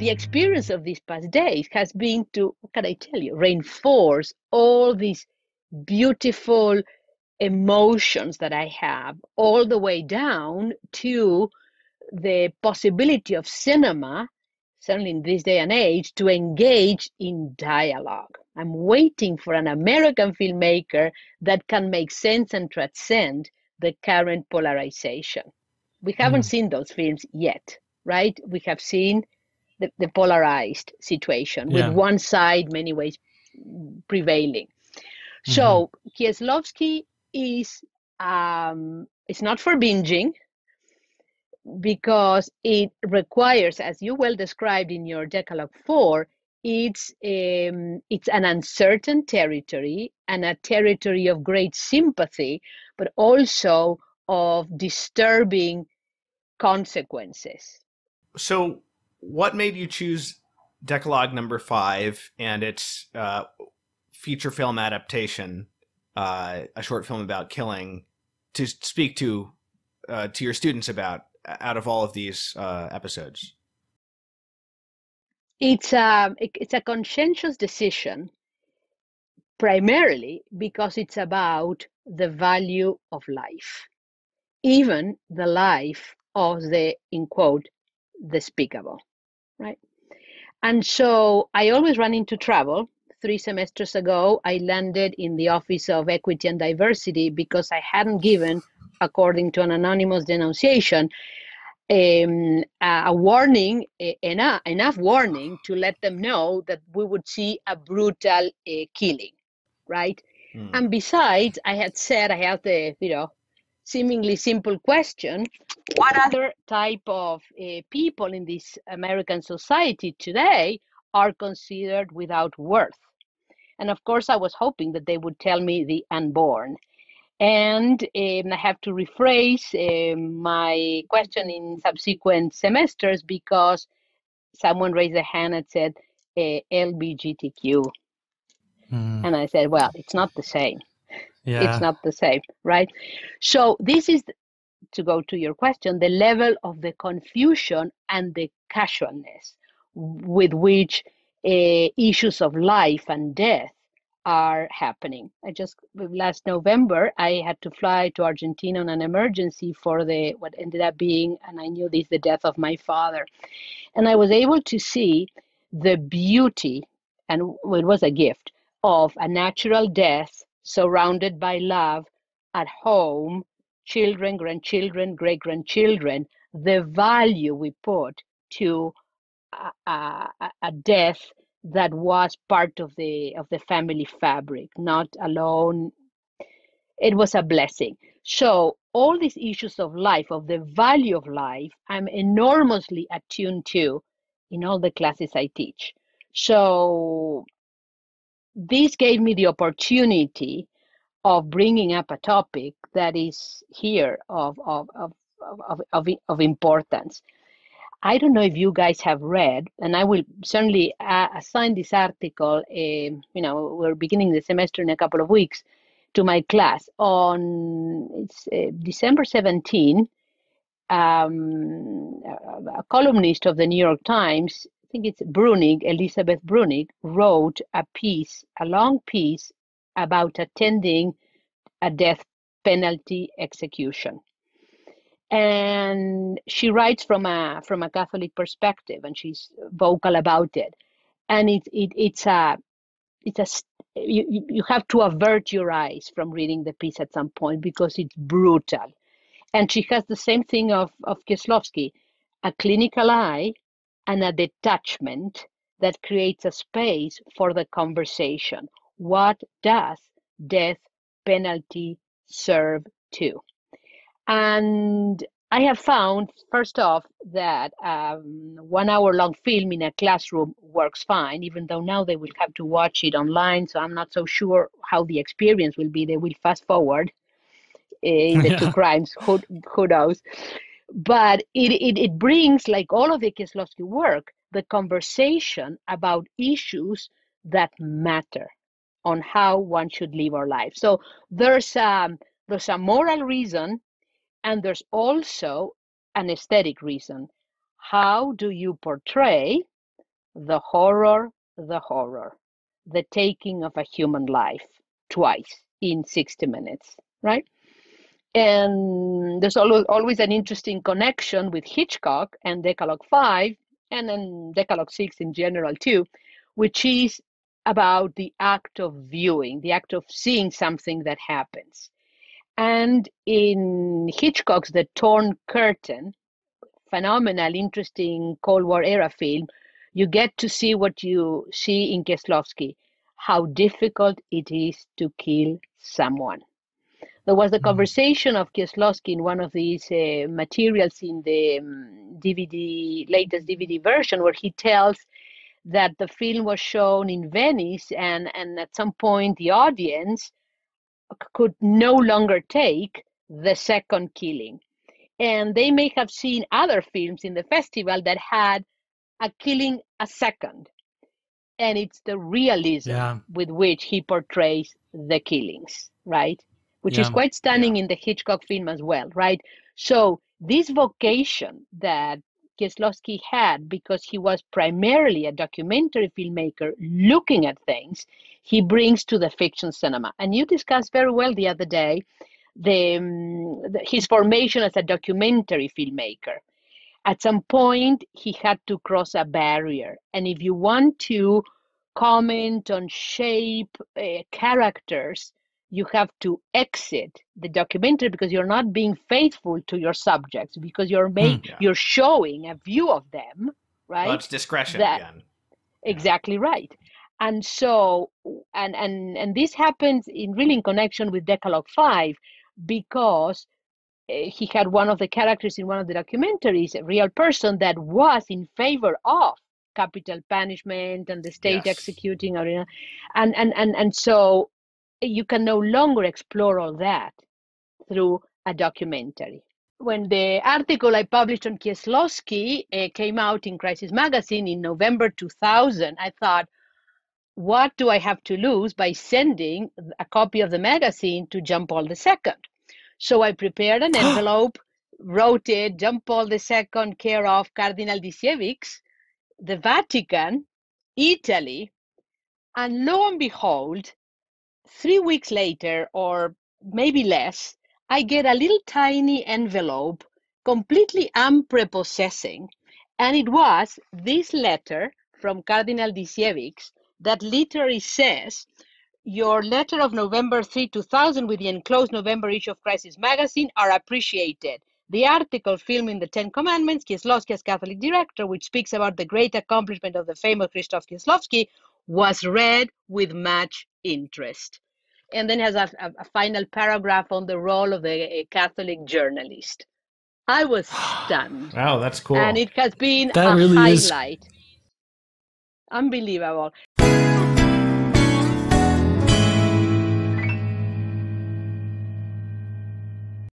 the experience of these past days has been to, what can I tell you, reinforce all these beautiful emotions that I have, all the way down to the possibility of cinema, certainly in this day and age, to engage in dialogue. I'm waiting for an American filmmaker that can make sense and transcend the current polarization. We haven't seen those films yet, right? We have seen the polarized situation with Yeah. one side, many ways, prevailing. Mm-hmm. So Kieslowski is it's not for binging, because it requires, as you well described in your Decalogue 4, it's an uncertain territory and a territory of great sympathy, but also of disturbing consequences. So, what made you choose Decalogue number 5 and its feature film adaptation, a short film about killing, to speak to your students about, out of all of these episodes? It's a conscientious decision, primarily because it's about the value of life, even the life of the, in quote, despicable, right? And so I always run into trouble. 3 semesters ago, I landed in the Office of Equity and Diversity because I hadn't given, according to an anonymous denunciation, a warning, enough warning to let them know that we would see a brutal killing, right? And besides, I had said, I had the, seemingly simple question: what other type of people in this American society today are considered without worth? And of course, I was hoping that they would tell me the unborn. And I have to rephrase my question in subsequent semesters, because someone raised a hand and said LBGTQ. And I said, well, it's not the same. Yeah. It's not the same, right? So this is, to go to your question, the level of the confusion and the casualness with which issues of life and death are happening. Last November, I had to fly to Argentina on an emergency for what ended up being, and I knew this, the death of my father. And I was able to see the beauty, and it was a gift, of a natural death surrounded by love at home, children, grandchildren, great-grandchildren, the value we put to a death that was part of the family fabric, not alone. It was a blessing. So all these issues of life, of the value of life, I'm enormously attuned to in all the classes I teach. So this gave me the opportunity of bringing up a topic that is here of importance. I don't know if you guys have read, and I will certainly assign this article, we're beginning the semester in a couple of weeks, to my class on December 17. A columnist of the New York Times, I think it's Elizabeth Brunig, wrote a long piece about attending a death penalty execution. And she writes from a Catholic perspective, and she's vocal about it. And you have to avert your eyes from reading the piece at some point, because it's brutal. And she has the same thing of Kieslowski, a clinical eye and a detachment that creates a space for the conversation. What does death penalty serve to? And I have found, first off, that 1 hour long film in a classroom works fine, even though now they will have to watch it online. So I'm not so sure how the experience will be. They will fast forward in the two crimes, who knows? But it brings, like all of the Kieslowski work, the conversation about issues that matter on how one should live our life. So there's a moral reason, and there's also an aesthetic reason. How do you portray the horror, the taking of a human life twice in 60 minutes, right? And there's always an interesting connection with Hitchcock and Decalogue 5, and then Decalogue 6 in general too, which is about the act of viewing, the act of seeing something that happens. And in Hitchcock's The Torn Curtain, phenomenal, interesting Cold War era film, you get to see what you see in Kieslowski, how difficult it is to kill someone. There was the conversation of Kieslowski in one of these materials in the latest DVD version, where he tells that the film was shown in Venice, and at some point the audience could no longer take the second killing. And they may have seen other films in the festival that had a killing a second. And it's the realism with which he portrays the killings, right? Which is quite stunning in the Hitchcock film as well, right? So this vocation that Kieslowski had, because he was primarily a documentary filmmaker looking at things, he brings to the fiction cinema. And you discussed very well the other day his formation as a documentary filmmaker. At some point, he had to cross a barrier. And if you want to comment on shape characters, you have to exit the documentary, because you're not being faithful to your subjects, because you're showing a view of them, right? Well, it's discretion again. Exactly right. And so, and this happens in connection with Decalogue 5, because he had one of the characters in one of the documentaries, a real person that was in favor of capital punishment and the state executing, and so you can no longer explore all that through a documentary. When the article I published on Kieslowski came out in Crisis Magazine in November 2000, I thought, what do I have to lose by sending a copy of the magazine to John Paul II? So I prepared an envelope, wrote it, John Paul II, care of Cardinal Disiewicz, the Vatican, Italy, and lo and behold, 3 weeks later, or maybe less, I get a little tiny envelope, completely unprepossessing, and it was this letter from Cardinal Disiewicz that literally says, your letter of November 3, 2000 with the enclosed November issue of Crisis Magazine are appreciated. The article filming the Ten Commandments, Kieslowski as Catholic director, which speaks about the great accomplishment of the famous Krzysztof Kieslowski, was read with much interest. And then has a final paragraph on the role of the Catholic journalist. I was stunned. Wow, that's cool. And it has been that a really highlight. Unbelievable.